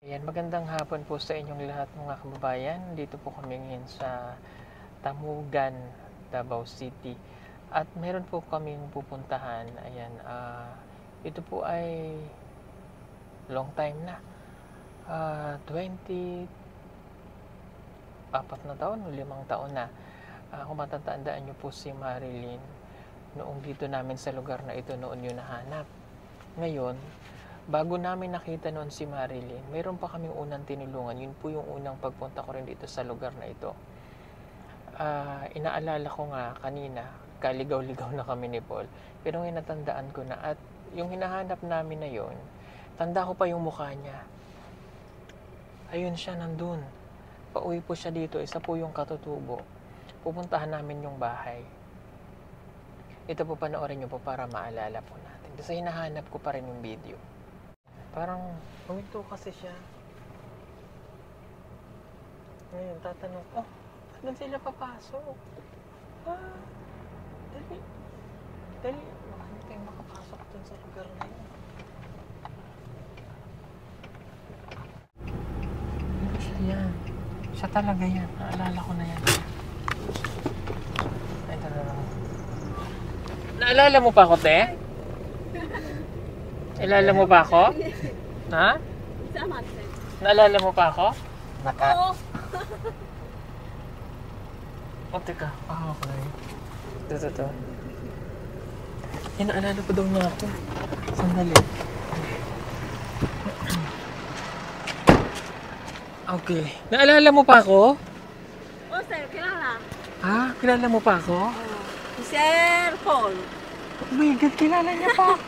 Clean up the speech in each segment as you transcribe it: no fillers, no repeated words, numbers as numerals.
Ayan, magandang hapon po sa inyong lahat mga kababayan. Dito po kami ngayon sa Tamugan, Davao City. At meron po kaming pupuntahan. Ayan, ito po ay long time na. 4 na taon o 5 taon na. Kung matatandaan nyo po si Marilyn, noong dito namin sa lugar na ito noon yun nahanap. Ngayon, bago namin nakita noon si Marilyn, mayroon pa kaming unang tinulungan. Yun po yung unang pagpunta ko rin dito sa lugar na ito. Inaalala ko nga kanina, kaligaw-ligaw na kami ni Paul. Pero ngayon natandaan ko na, at yung hinahanap namin na yun, tanda ko pa yung mukha niya. Ayun siya, nandun. Pauwi po siya dito, isa po yung katutubo. Pupuntahan namin yung bahay. Ito po, panoorin nyo po para maalala po natin. Kasi hinahanap ko pa rin yung video. Parang, huminto kasi siya. Ngayon, tatanong, doon sila papasok. Dali. Dali. Baka hindi tayo makapasok doon sa lugar na yun. Ano siya yan? Siya talaga yan. Naalala ko na yan. Ay, talaga. Naalala mo pa ako, te? Naalala mo pa ako? Ha? Naalala mo pa ako? Oo. Teka. Okay. Ito. Naalala ko daw niya ako. Sandali. Okay. Naalala mo pa ako? Oh, sir, kilala. Ha? Kilala mo pa ako? Si Sir Paul. Oh my God, kilala niya pa ako.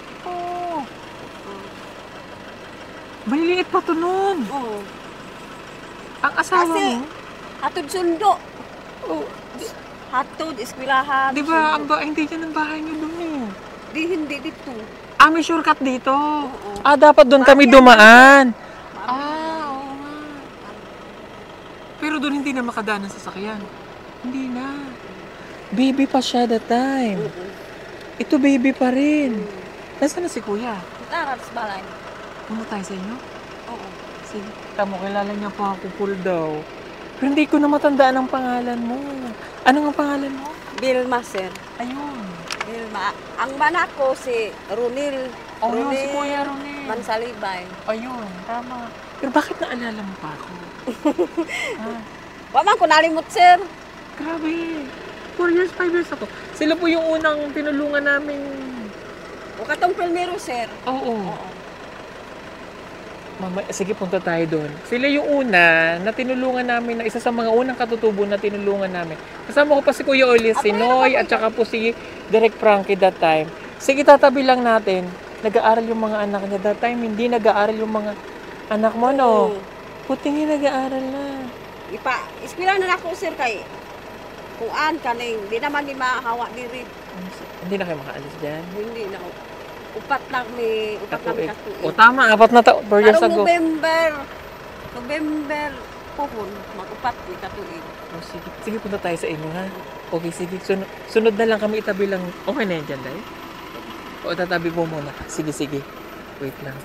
Maliliit pa to nun. Oo. Ang asawa Kasi, mo? hatod sundo. Oh, Hatod, eskwelahan. di ba, hindi dyan ang bahay niyo dun eh. Hindi dito. May shortcut dito. Oo. Dapat doon kami dumaan. Oo nga. Pero doon hindi na makadaan ng sasakyan. Hindi na. Baby pa siya that time. Oo. Ito baby pa rin. Nasaan na si kuya? Tara, sa balay. Puno tayo sa inyo? Oo. Sige. Tamo, kilala niya pa ako, Paul daw. Pero hindi ko na matandaan ang pangalan mo. Ano ang pangalan mo? Bilma, sir. Ayun. Bilma. Ang manak ko si Runil. Oh, yun, si Kuya Ronel. Mansalibay. Ayun, tama. Pero bakit naalala mo pa ako? Waman ko nalimot, sir. Grabe. 4 years, 5 years ako. Sila po yung unang tinulungan namin. O katong pilmero, sir. Oo. Oo. Mama, sige, punta tayo doon. Sila yung una na tinulungan namin, na isa sa mga unang katutubo na tinulungan namin. Kasama ko pa si Kuya Oli, si Noy, at saka po si Direk Frankie that time. Sige, tatabi lang natin. Nag-aaral yung mga anak niya that time. Hindi nag-aaral yung mga anak mo, no? Puting nag-aaral na. Ispila na ako, sir, kay kuan kaning di naman ni mahawa diri. Hindi na kayo makaalis dyan? Hindi na ako. Upat kami katuig. O tama, 4 na taon, 4 years ago. November pohon, mag-upat ni katuig. Oh, sige, punta tayo sa inyo, ha? Okay, sige. Sunod na lang kami, itabi lang. Okay na yan dyan, dahil? O, tatabi po muna. Sige. Wait lang.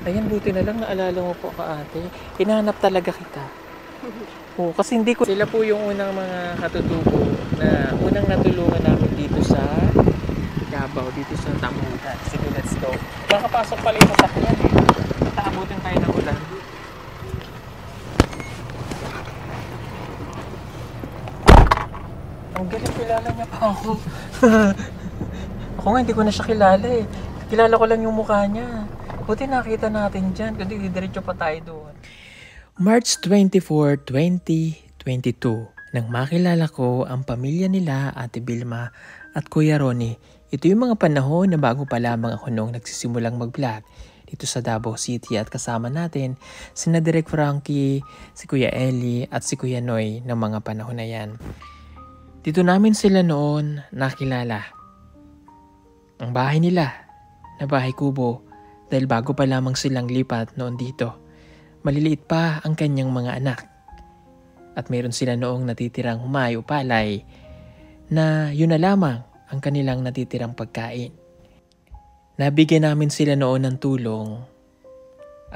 Ayan, buti na lang naalala mo po ka, ate. Hinahanap talaga kita. Oo, kasi hindi ko... Sila po yung unang mga katutubo na unang natulungan namin dito sa Davao, dito sa Tamugan. Sige, let's go. Makapasok pala yung sasakyan eh. Taabutin tayo ng ulan. Ang galing, kilala niya pa ako. Ako nga, hindi ko na siya kilala eh. Kilala ko lang yung mukha niya. Buti nakita natin dyan, kundi diretso pa tayo doon. March 24, 2022, nang makilala ko ang pamilya nila Ate Bilma at Kuya Ronnie. Ito yung mga panahon na bago pa lamang ako noong nagsisimulang mag-vlog dito sa Davao City, at kasama natin sina Direk Frankie, si Kuya Eli at si Kuya Noy ng mga panahon na yan. Dito namin sila noon nakilala. Ang bahay nila na bahay kubo, dahil bago pa lamang silang lipat noon dito. Maliliit pa ang kanyang mga anak. At mayroon sila noong natitirang humay o palay na yun na lamang ang kanilang natitirang pagkain. Nabigyan namin sila noon ng tulong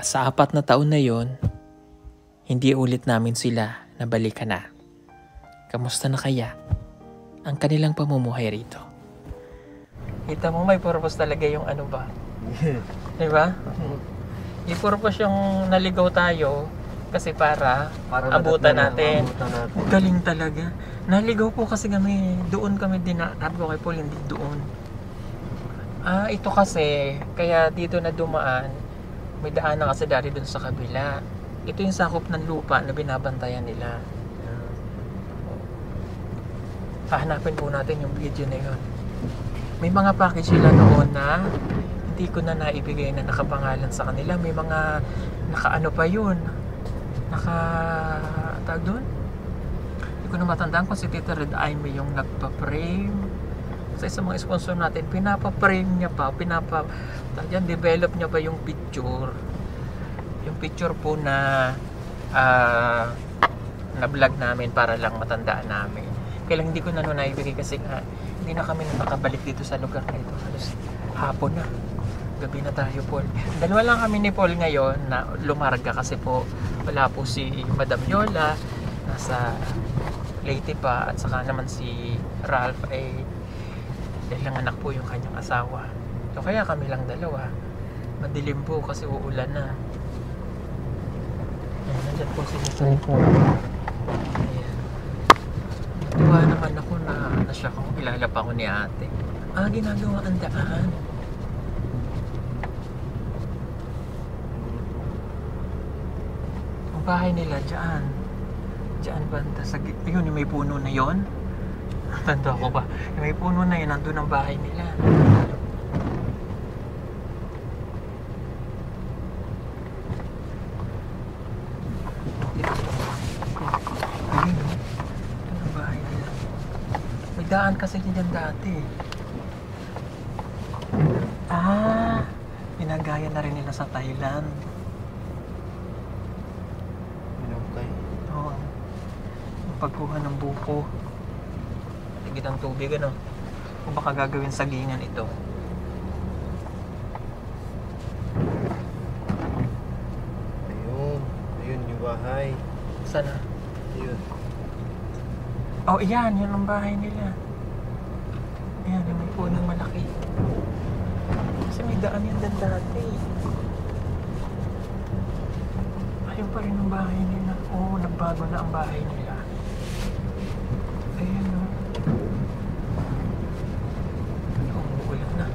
Sa 4 na taon na yon, hindi ulit namin sila nabalikan na. Kamusta na kaya ang kanilang pamumuhay rito? Kita mo may purpose talaga yung ano ba? Diba? May purpose yung naligaw tayo kasi para abutan natin. Galing talaga. Naligaw po kasi kami. Doon kami sabi ko kay Paul, hindi doon. Ito kasi, kaya dito na dumaan, may daan na kasi dari doon sa kabila. Ito yung sakop ng lupa na binabantayan nila. Hahanapin po natin yung video na yun. May mga package sila noon na hindi ko na naibigay na nakapangalan sa kanila. May mga nakaano pa yun. Tawag doon? Hindi ko na matandaan kung si Tita Red Eye may yung nagpa-frame. Sa isang mga sponsor natin, pinapa-frame niya pa, develop niya pa yung picture. Yung picture po na na-vlog namin para lang matandaan namin. Kaya lang hindi ko na naibigay kasi nga hindi na kami nakabalik dito sa lugar na ito. Halos hapon na. Gabi na tayo, Paul. Dalawa lang kami ni Paul ngayon na lumarga kasi po wala po si Madam Yola. Nasa Leyte pa at saka naman si Ralph ay dahil lang anak po yung kanyang asawa. So kaya kami lang dalawa. Madilim po kasi uulan na. Ayan, nandyan po si Mr. Paul. Ayan. Natuwa naman ako na siya kung kilala pa ako ni ate. Ginagawa ang daan. Ang bahay nila dyan. Dyan banda sa yun, yung may puno na yon. Tanda ko ba? Yung may puno na yun, nandun ang bahay nila. Ayun, ito ang bahay nila. May daan kasi dyan dati. Pinagaya na rin nila sa Thailand. Minukay. Oo. Yung pagkuha ng buko. Tigit ang tubig, ano? Kung baka gagawin sagingan ito. Ayun yung bahay. Sana? Ayun. Iyan. Yun ang bahay nila. Ayan, yung may punong malaki. Kasi may daan yan din dati. Ayun pa rin ang bahay nila. Nagbago na ang bahay nila. Ayan, o. Umuulan na.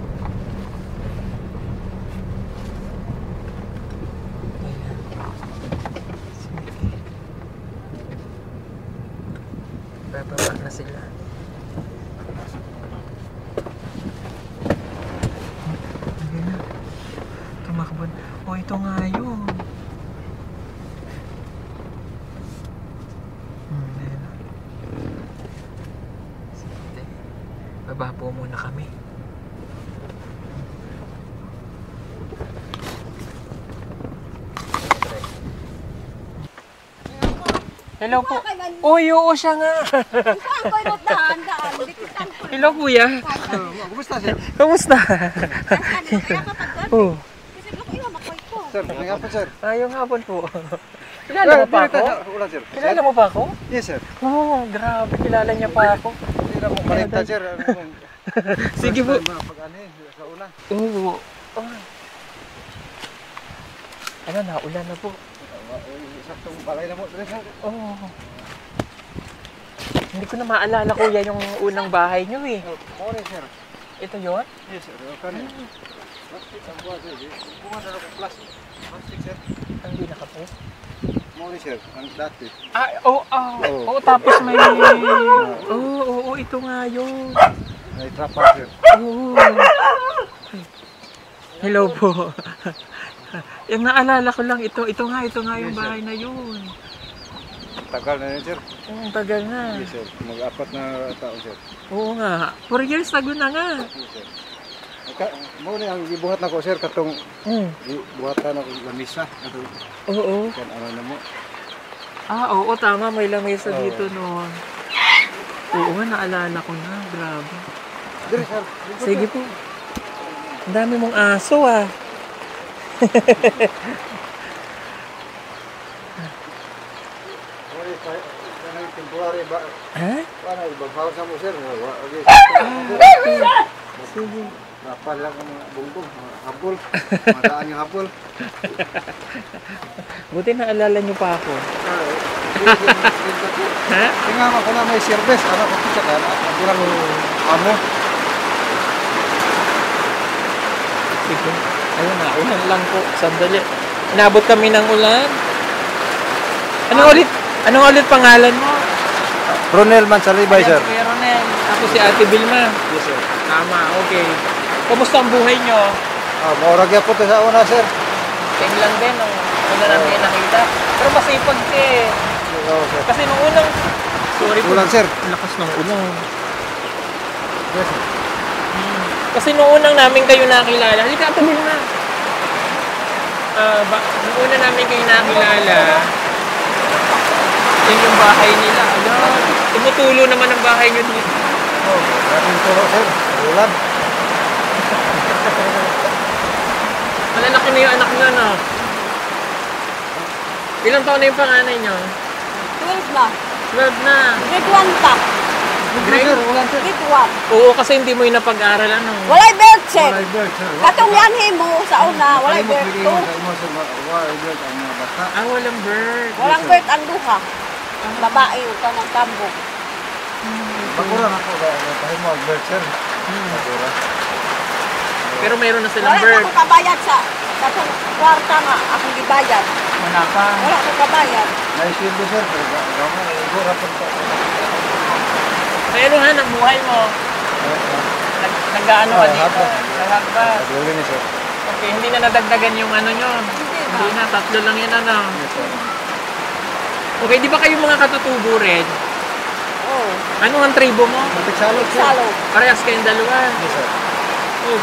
Ayan. Sige. Bababa na sila. Ayan na. Tumakbo. Ito nga yun. Ayan. Sige. Baba po muna kami. Hello po. Oo siya nga. Hello kuya. Kumusta sir? Kamusta? Oh. Sir, may hapon sir. Ayong hapon po. Kilala mo pa ako? Ulan sir. Kilala mo pa ako? Yes sir. Grabe. Kilala niya pa ako. Hindi na mo marinta sir. Sige po. Pag-ano sa ulan. Oo. Ano na, ulan na po. Saktong balay na mo. Oo. Hindi ko na maalala kuya yung unang bahay niyo eh. Morning sir. Ito yun? Yes sir. Kanin. Plastic ang buwan sir. Bunga na ako plastic. Plastic sir. Ang hindi nakapo. Morning sir. Ang dati. Oo, tapos may... Oo, ito nga yun. May trapa sir. Oo. Hello po. Yung naalala ko lang, ito nga yung bahay na yun. Tagal na yun sir. Tagal na. Yes sir. Mag-apat na taon sir. Oo nga. 4 years ago na nga. Yes sir. Morning ang gibuhat na ko sir katong buhatan ako lamisa. Oo. Kan ano na mo. Oo, tama. May lamesa dito noon. Oo nga, naalala ko na. Grabe. Dire sir. Sige po. Ang dami mong aso ah. Wala pa kanang temporary ba? Ha? Wala ibabawal sa mo sir. Okay. Sige. Napal lang ang mga bungbong, mga habol. Madaan yung habol. Buti naalala niyo pa ako. Ha? Tingnan mo na may service. Ano ko kita ka? Ang bilang amo. Sige. Ayun na, ulan lang po. Sandali. Inabot kami ng ulan. Anong ulit pangalan mo? Ronel Mansalibay sir. Kuya Ronel. Ako si Ate Vilma. Yes sir. Tama, okay. Kumusta ang buhay nyo? Maurag po to sa una sir. Same lang din, no? Una namin nakita. Pero masipag ka eh. Oo sir. Kasi nung unang... Sorry po. Ulan sir. Lakas ng ulan. Yes sir. Kasi nung unang namin kayo nakilala, halika Ate Vilma. Nung una namin kayo nakilala, yun yung bahay nila. Ayan, tumutulo naman ang bahay nyo dito. Oh, maraming tulo sir. Ulan. Malalaki na yung anak nyo, no? Ilang taon na yung panganay nyo? 12 na. 12 na. Grade 1 pa. Grade? Ulan sir. Grade 1. Oo, kasi hindi mo yung napag-aral, ano? Walay birth check. Walay bird sir. Katong yan mo sa una, walay birth to. Walay bird ang mga bata. Walang bird. Walang birth ang duha. Ang babae yung kanang kambo. Baguran ako dahil mo ang bird sir. Baguran. Pero mayroon na silang Wala bird. akong kabayad sa katong kwarta nga akong gibayad. Wala pa. Wala akong kabayad. Naisindi sir. Baguran po. Pero ha, ang buhay mo. Nag-ano ka dito? Nagagba. Baguran ni sir. Okay, hindi na nadagdagan yung ano nyo. Hindi na, 3 lang yun ano. Yes sir. Okay, di ba kayo mga katutubo rin? Oo. Ano ang tribo mo? Magsalog sir. Salo. Parehas kayong dalawa. Yes sir.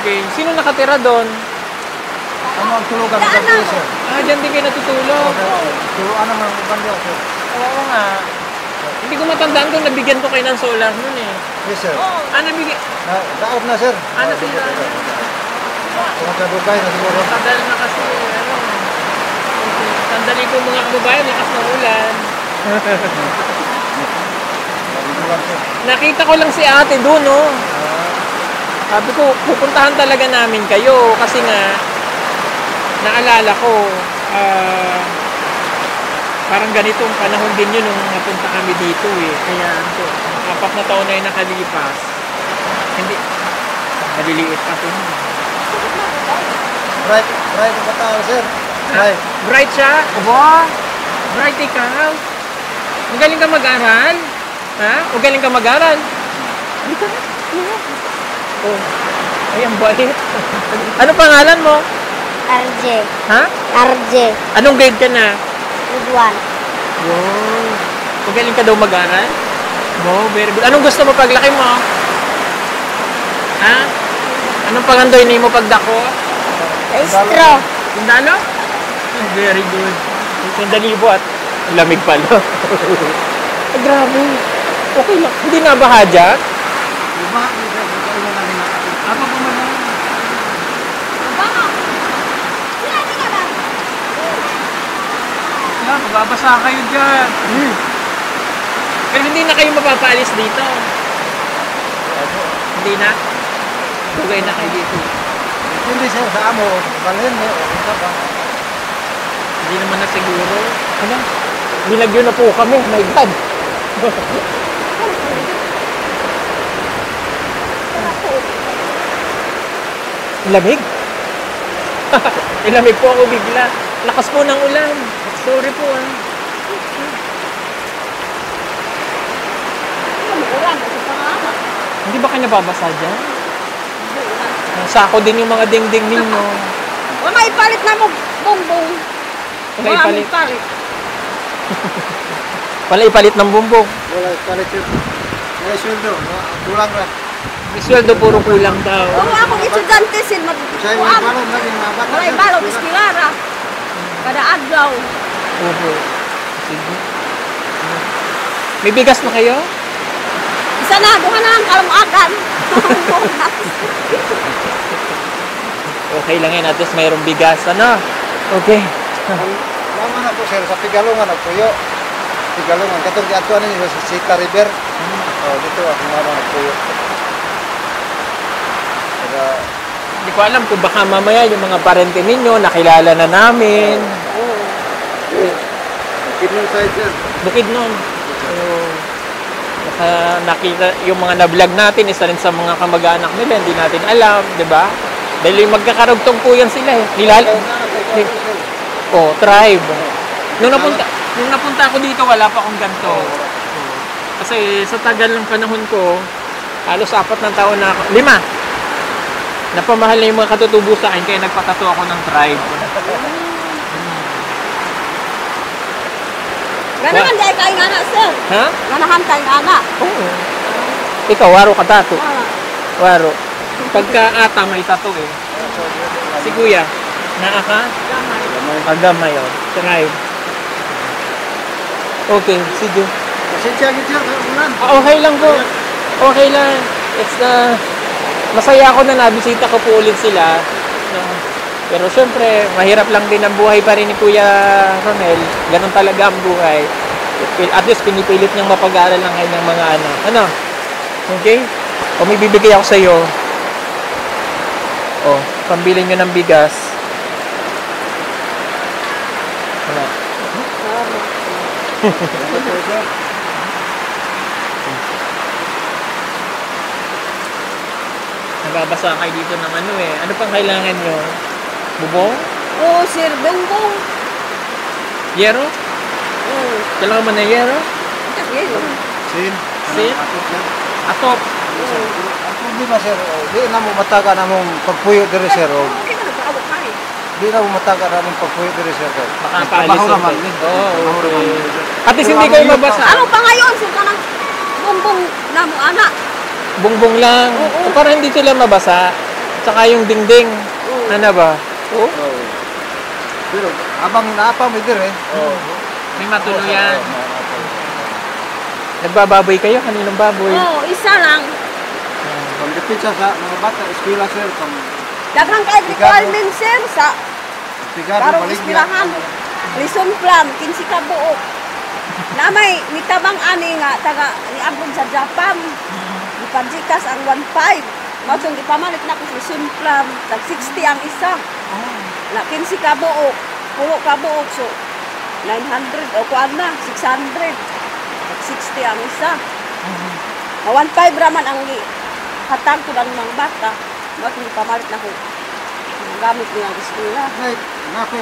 Okay. Sino nakatira doon? Ano ang tulugan ng Daan gabi ako. sir? Dyan din kayo natutulog. Tuluan naman ang bandiyaw sir. Oo nga. Hindi ko matandaan kung nabigyan ko kayo ng solar noon eh. Yes sir. Oo. Nabigyan. Daot na sir. Sila? Tumatagugay na siguro. Tagal na kasi, ano. Okay. Sandali po mga kababayan, lakas ng ulan. Nakita ko lang si ate doon, no. Sabi ko, pupuntahan talaga namin kayo kasi nga, naalala ko, parang ganitong panahon din yun nung napunta kami dito eh. Kaya, 4 na taon na yung nakalipas. Hindi, maliliit pa ito. Bright ang bata sir. Bright. Bright siya? Wow! Bright ikaw? Magaling ka mag-aral? Ha? Magaling ka mag-aral? Hindi ka na. Oh. Ay, ang bait. Ano pangalan mo? RJ. Ha? RJ. Anong grade ka na? Grade 1. Wow. Magaling ka daw mag-aral? Wow, very good. Anong gusto mo paglaki mo? Ha? Anong pangandoy ni mo pagdako? Maestro. Sundalo? Very good. Sundalibo at lamig pala. Ay, grabe. Okay lang. Hindi na ba hadyak? Diba? Apa pa man? Baka. Sinabi ka ba? Yeah, mababasa kayo dyan. Pero hindi na kayo mapapaalis dito. Hindi na? Tugay na kayo dito. Hindi sir, sa amo. Balhin mo. Hindi naman na siguro. Ano? Binagyo na po kami. My God. Lamig? Lamig po ako bigla. Lakas po ng ulan. Sorry po ah. Ulan. Kasi pangama. Hindi ba kayo nababasa dyan? Sako din yung mga dingding ninyo. Wala ipalit na mo bongbong. Wala ipalit. ipalit. Wala ipalit ng bumbong. Wala, palit yun. May sweldo. Kulang na. May sweldo puro kulang daw. Oo, ako estudyante sin Siya yung balon lagi mga bata. Wala ibalog iskilara. Kada adlaw. Opo. Sige. May bigas na kayo? Isa na, duha na lang kalamagan. Okay lang yan. At least mayroong bigas. Ano? Okay. Laman ako sir, sa Tigalongan ako yo. Tigalongan. Katong giatuan ni sa Sita River. Oh, dito ako mama nagpuyo. Kaya Hindi ko alam kung baka mamaya yung mga parente ninyo, nakilala na namin. Kidney side sir. Bukid nun. So, baka nakita yung mga na-vlog natin, isa rin sa mga kamag-anak nila, hindi natin alam, di ba? Dahil yung magkakarugtong po yan sila eh. Oh, tribe. Nung napunta ako dito, wala pa akong ganito. Kasi sa tagal ng panahon ko, halos 4 na taon na ako. 5. Napamahal na yung mga katutubo sa akin, kaya nagpatato ako ng tribe. Ganahan dahil kayo nga na, sir. Ha? Ganahan tayo nga na. Oo. Ikaw, waro ka tato. Ah, Waro. Pagka ata may tato eh. Si kuya, naa ka? Agamay oh. Tribe. Okay, sige. Pasensya gid sir, ulan. Okay lang po. Okay lang. It's masaya ako na nabisita ko po ulit sila. No? Pero syempre, mahirap lang din ang buhay pa rin ni Kuya Ronel. Ganun talaga ang buhay. At least pinipilit niyang mapag-aaral ng kanyang mga anak. Ano? Okay? O may bibigay ako sa iyo. O, pambili niyo ng bigas. Ano? Nababasa kayo dito ng ano eh. Ano pang kailangan nyo? Bubong? Oo, sir. Bongbong. Yero? Oo. Kailangan mo na yero? Yes. Sin. Sin? Atop. Ang problema sir, di na mo mataga na mong pagpuyo diri sir. Okay na, nag-aawak ka eh. Di na mo mataga na mong pagpuyo diri sir. Baka paalis Trabaho ako. naman. Oo, Trabaho okay. naman. At least hindi kayo mabasa. Ano pa ngayon, sir, ka ng bongbong na mo, anak? Bungbong lang. Oo. Para hindi sila mabasa. Tsaka yung dingding. Oo. Ano ba? Oo. Oo. Pero abang naapa mo diri. Oo. May matuluyan. Nagbababoy kayo? Kaninong baboy? Oo, isa lang. Pagdipit sa mga bata, eskwela sir, pang Daghang kay requirement, sir, sa pigado karong balik ispirahan. Lesson plan, 15 ka buok. Na may nitabang ani nga taga ni abroad sa Japan. Ipanjikas ang 1.5. Mausong ipamalit na ko sa lesson plan. Tag 60 ang isa. Na 15 ka buok. Puro ka buok. So, 900 o kuan na, 600. Tag 60 ang isa. Na 1.5 raman ang hatag ko ng mga bata. Mausong ipamalit na ko. Ang gamit niya ang eskwela. Nay, nako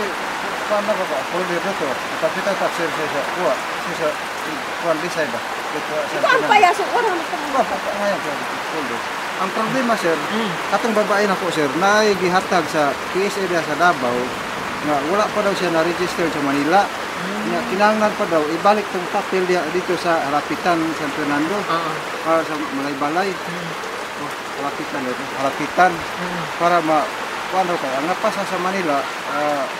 paano ba? Pwede dito. Kapita ta sir sa kuha. Sa kuan design ba? Dito sa Ito ang payaso. Wala na ito. ngayon sir. Pwede. Ang problema sir, katong babae na po sir, na gihatag sa PSA diha sa Davao nga wala pa daw siya na-register sa Manila. Nga kinahanglan pa daw ibalik tong papel diha dito sa Harapitan San Fernando Oo. para sa Malay-Balay. Harapitan dito. Harapitan para ano ka, ang napasa sa Manila,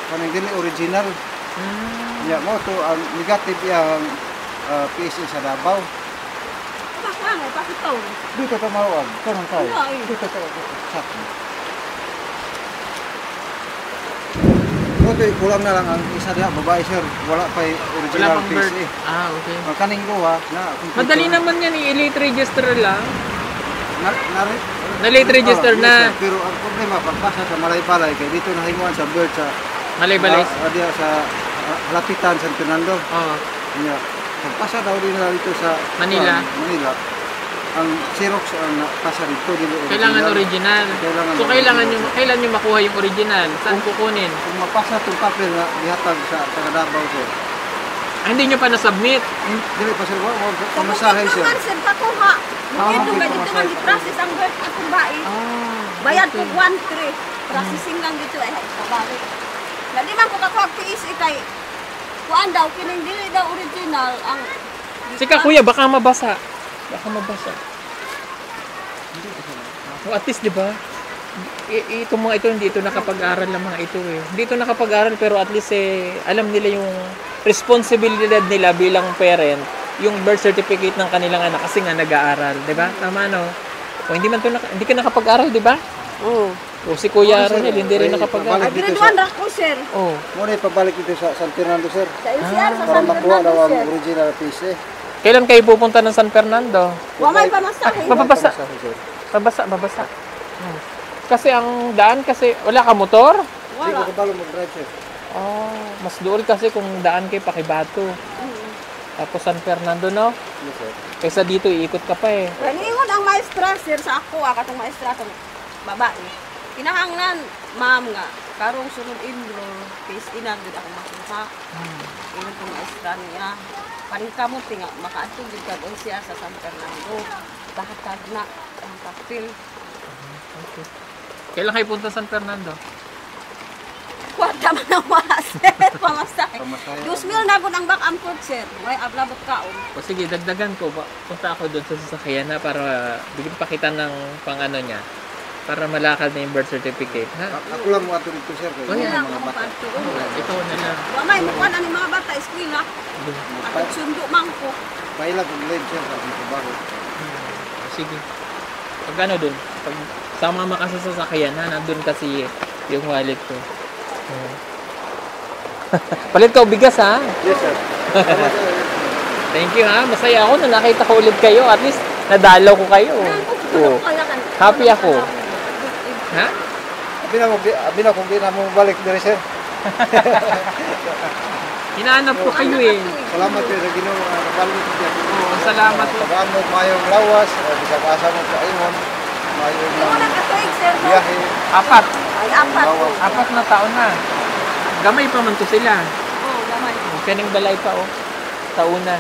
kanang dili original. Ya mo to ang negative yang PSA sa Davao. Baka nga, bakit ito? Dito ta mawag, kanang tayo. Wala eh. Dito ta sakto. Okay, kulang na lang ang isa diha babae sir. Wala pa Wala original pang birth. PSA. Okay. Ang kaning duha na Madali naman yan eh. Elite register lang. na Na-late register yes, na. sir. Pero ang problema pagpasa sa Malay-Balay kay dito na himuan sa birth sa Malay-balay. diha sa Harapitan San Fernando. Oo. Nya pagpasa daw din nila dito sa Manila. Manila. Ang Xerox ang pasa dito dili Kailangan original. So kailan nyo makuha yung original? Saan kukunin? Kung mapasa itong papel na ihatag sa Davao sir. Hindi nyo pa na-submit. Dili pa sir, pamasahe sir. Naman, sir, pakuha. Ito okay, nga, dito pamasahe. nga, i-process ang birth akong bae. Bayad ko 1.3. Processing lang dito eh. Kabalik. Dali man ko kakuha PSA kay kuan daw, kining dili daw original ang Sika kuya, baka mabasa. Baka mabasa. O at least, di ba? Ito mga ito, hindi ito nakapag-aral ng mga ito eh. Hindi ito nakapag-aral pero at least eh, alam nila yung responsibilidad nila bilang parent, yung birth certificate ng kanilang anak kasi nga nag-aaral, di ba? Tama no? O hindi man to hindi ka nakapag-aral, di ba? Oo. O si Kuya Ronel, hindi rin nakapag-aral. Ay, grade 1 ra ko, sir. Oh. Muna pabalik dito sa San Fernando, sir. Sa LCR, sa Para San makuha daw Fernando, ang sir. original PC. Kailan kayo pupunta ng San Fernando? Wamay pamasahe. Mababasa. Pamasahe, sir. Babasa. Kasi ang daan kasi, wala ka motor? Hindi ko Wala. kabalo mag-drive, sir. Oh, mas dool kasi kung daan kayo Pakibato. Tapos San Fernando, no? Yes, sir. Kaysa dito, iikot ka pa eh. Kaya niingon ang maestra, sir, sa ako, katong maestra, itong babae. Kinahanglan, ma'am nga, karong sunod enroll, case inag, din ako makuha. Ingon kong maestra niya. Paring kamuti nga, makaatong din ka doon siya sa San Fernando. Bahatag na ang papel. Okay. Kailan kayo punta San Fernando? Kwarta man ang sir, pamasahe. Pamasahe. 2,000 na gud ang back and forth, sir. May ablabot kaon. O sige, dagdagan ko. Punta ako doon sa sasakyan na para bigyan pa kita ng pang-ano niya. Para malakad na yung birth certificate, ha? Ako lang mo ato dito, sir. Oh, Kaya yeah. yung mga bata. Ito na lang. Wamay, mukuha na ni mga bata, eskwela. At sundo man ko. Pailag ang live, sir, sa aking trabaho. Sige. Pag ano doon, pag sama ka sa sasakyan, ha? Nandun kasi yung wallet ko. Palit ka o bigas, ha? Yes, sir. Thank you, ha? Masaya ako na nakita ko ulit kayo. At least, nadalaw ko kayo. Oo. Happy ako. Ha? Abi na kung di na mo balik diri, sir. Hinahanap ko kayo eh. Salamat sir sa Ginoo nga nabalik ko diyan. Oo, salamat po. Tagaan mo mayong lawas, bisag asa mo sa ingon. Mayong Yung mga katuig, sir, no? biyahe. Apat. Ay, apat. Apat na taon na. Gamay pa man to sila. Oo, gamay. Kaning balay pa, oh. Tauna.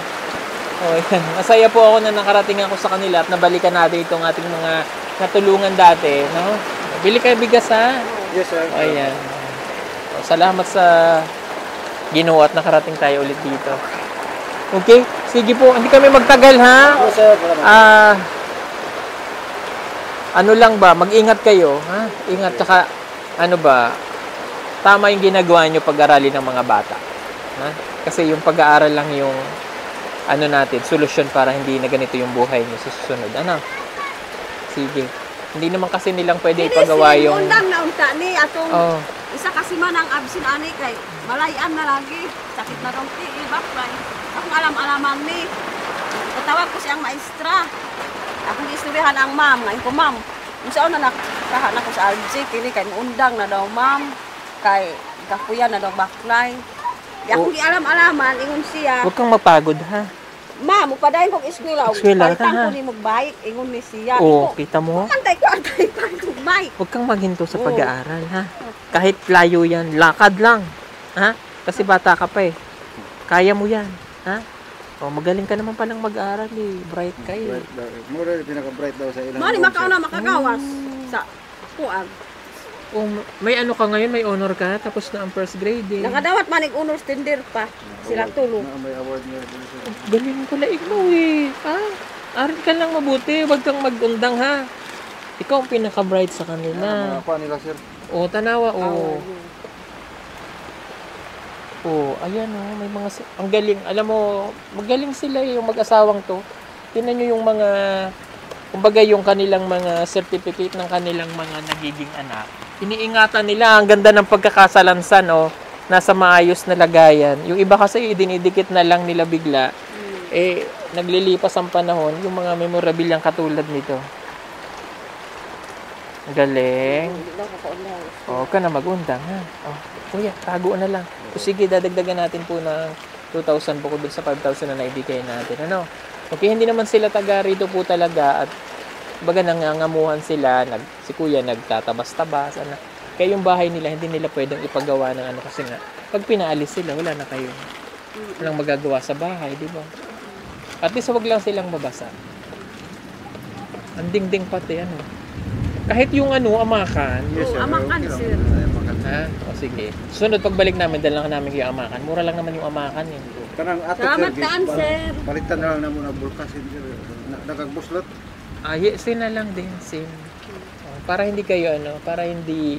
Oh, yan. Masaya po ako na nakarating ako sa kanila at nabalikan natin itong ating mga natulungan dati, no? Bili kayo bigas, ha? Yes, sir. O, ayan. O, salamat sa Ginoo at nakarating tayo ulit dito. Okay? Sige po, hindi kami magtagal, ha? Yes, sir. Ano lang ba, mag-ingat kayo, ha? Ingat, tsaka, ano ba, tama yung ginagawa nyo pag-aralin ng mga bata. Ha? Kasi yung pag-aaral lang yung, ano natin, solusyon para hindi na ganito yung buhay nyo sa susunod. Ano? Sige. Hindi naman kasi nilang pwede ipagawa yung... Undang na unta ni, atong Oh, isa kasi man ang absin ani kay malayan na lagi. Sakit na rong tiil, baklay. Akong alam-alaman ni. Patawag ko siyang maestra. Akong istoryahan ang ma'am, ngayon ko ma'am. Unsa na nakahan ako sa RG, kini kay undang na daw ma'am. Kay kapuya na daw baklay. Di akong alam-alaman, ingon siya. huwag kang mapagod, ha? Ma'am, upadayon kong eskwela. Eskwela, Palitan ha? ko ni magbike, ingon ni siya. Oo, kita mo? Antay ko magbike. Huwag kang maghinto sa Oo. pag-aaral, ha? Kahit layo yan, lakad lang. Ha? Kasi bata ka pa eh. Kaya mo yan. Ha? O, magaling ka naman palang mag-aaral eh. Bright ka eh. Bright daw. Mura pinaka-bright daw sa ilang. Mani makauna makagawas sa kuag. O, may ano ka ngayon, may honor ka, tapos na ang first grade eh. Nakadawat manig honor tender pa. Sila tulong. May award niya. Galing pala ikaw eh. Ha? Aral ka lang mabuti, huwag kang mag-undang ha. Ikaw ang pinaka-bright sa kanila. Mga pa nila, sir. O, tanawa, o. Oh, ayan oh, may mga ang galing. Alam mo, magaling sila eh, yung mag-asawang to. Tingnan niyo yung mga kumbaga yung kanilang mga certificate ng kanilang mga nagiging anak. Iniingatan nila, ang ganda ng pagkakasalansan oh, nasa maayos na lagayan. Yung iba kasi dinidikit na lang nila bigla. Eh naglilipas ang panahon, yung mga memorabilyang katulad nito. Ang galing. O, ka na mag-undang, ha? O, kuya, tago na lang. So, sige, dadagdagan natin po ng 2,000 bukod dun sa 5,000 na naibigay natin. Ano? Okay, hindi naman sila taga rito po talaga at baga nangangamuhan sila, si kuya nagtatabas-tabas. Ano? Kaya yung bahay nila, hindi nila pwedeng ipagawa ng ano kasi nga, pag pinaalis sila, wala na kayo. Walang magagawa sa bahay, di ba? At least wag lang silang mabasa. Ang dingding pati, ano? Kahit yung ano, amakan. Yes, sir. Amakan, Okay lang. sir. Ay, amakan. Ha? O sige. Sunod, pagbalik namin, dala namin yung amakan. Mura lang naman yung amakan yun. Kanang ato, Salamat sir, taan, sir. Palitan na lang na muna bulkas. Nagagbuslot. Sin na lang din, sin. Para hindi kayo, ano, para hindi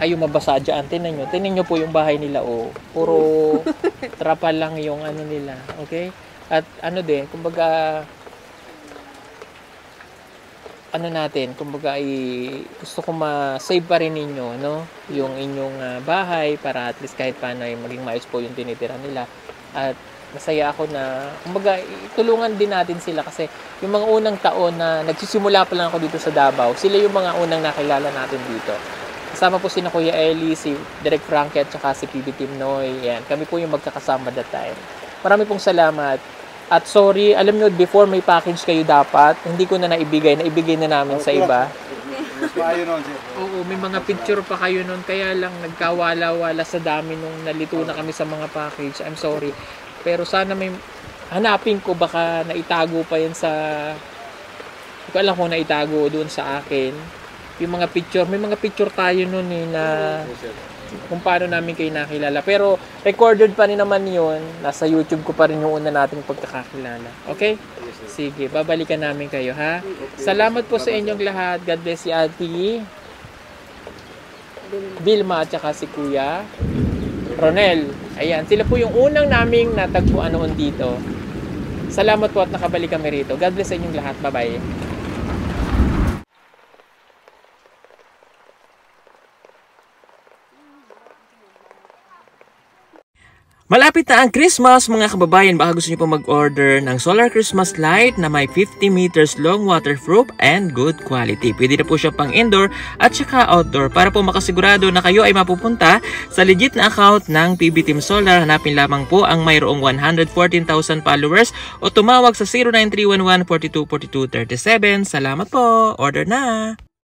kayo mabasa dyan. Tinan nyo po yung bahay nila, oh. Puro trapal lang yung ano nila. Okay? At ano din, kumbaga, ano natin, kumbaga gusto ko ma-save pa rin ninyo, no? Yung inyong bahay para at least kahit paano ay maging maayos po yung tinitira nila. At masaya ako na, kumbaga, tulungan din natin sila kasi yung mga unang taon na nagsisimula pa lang ako dito sa Davao, sila yung mga unang nakilala natin dito. Kasama po sina Kuya Eli, si Direk Frankie at saka si PB Team Noy. Yan, kami po yung magkakasama that time. Marami pong salamat. At sorry, alam nyo, before may package kayo dapat, hindi ko na naibigay na namin sa iba. Mas maayo nun, sir. Oo, may mga picture pa kayo nun, kaya lang nagkawala-wala sa dami nung nalito na kami sa mga package. I'm sorry. Pero sana may hanapin ko, baka naitago pa yan sa, hindi ko alam kung naitago doon sa akin. Yung mga picture, may mga picture tayo nun na kung paano namin kayo nakilala. Pero recorded pa rin naman yun. Nasa YouTube ko pa rin yung una nating pagkakakilala. Okay? Sige, babalikan namin kayo, ha? Salamat po sa inyong lahat. God bless si Ate Vilma at saka si Kuya Ronel. Ayan, sila po yung unang naming natagpuan noon dito. Salamat po at nakabalik kami rito. God bless sa inyong lahat. Bye-bye. Malapit na ang Christmas mga kababayan, baka gusto niyo po mag-order ng solar Christmas light na may 50 meters long, waterproof and good quality. Pwede na po siya pang indoor at saka outdoor. Para po makasigurado na kayo ay mapupunta sa legit na account ng PB Team Solar, hanapin lamang po ang mayroong 114,000 followers o tumawag sa 09311 424237. Salamat po! Order na!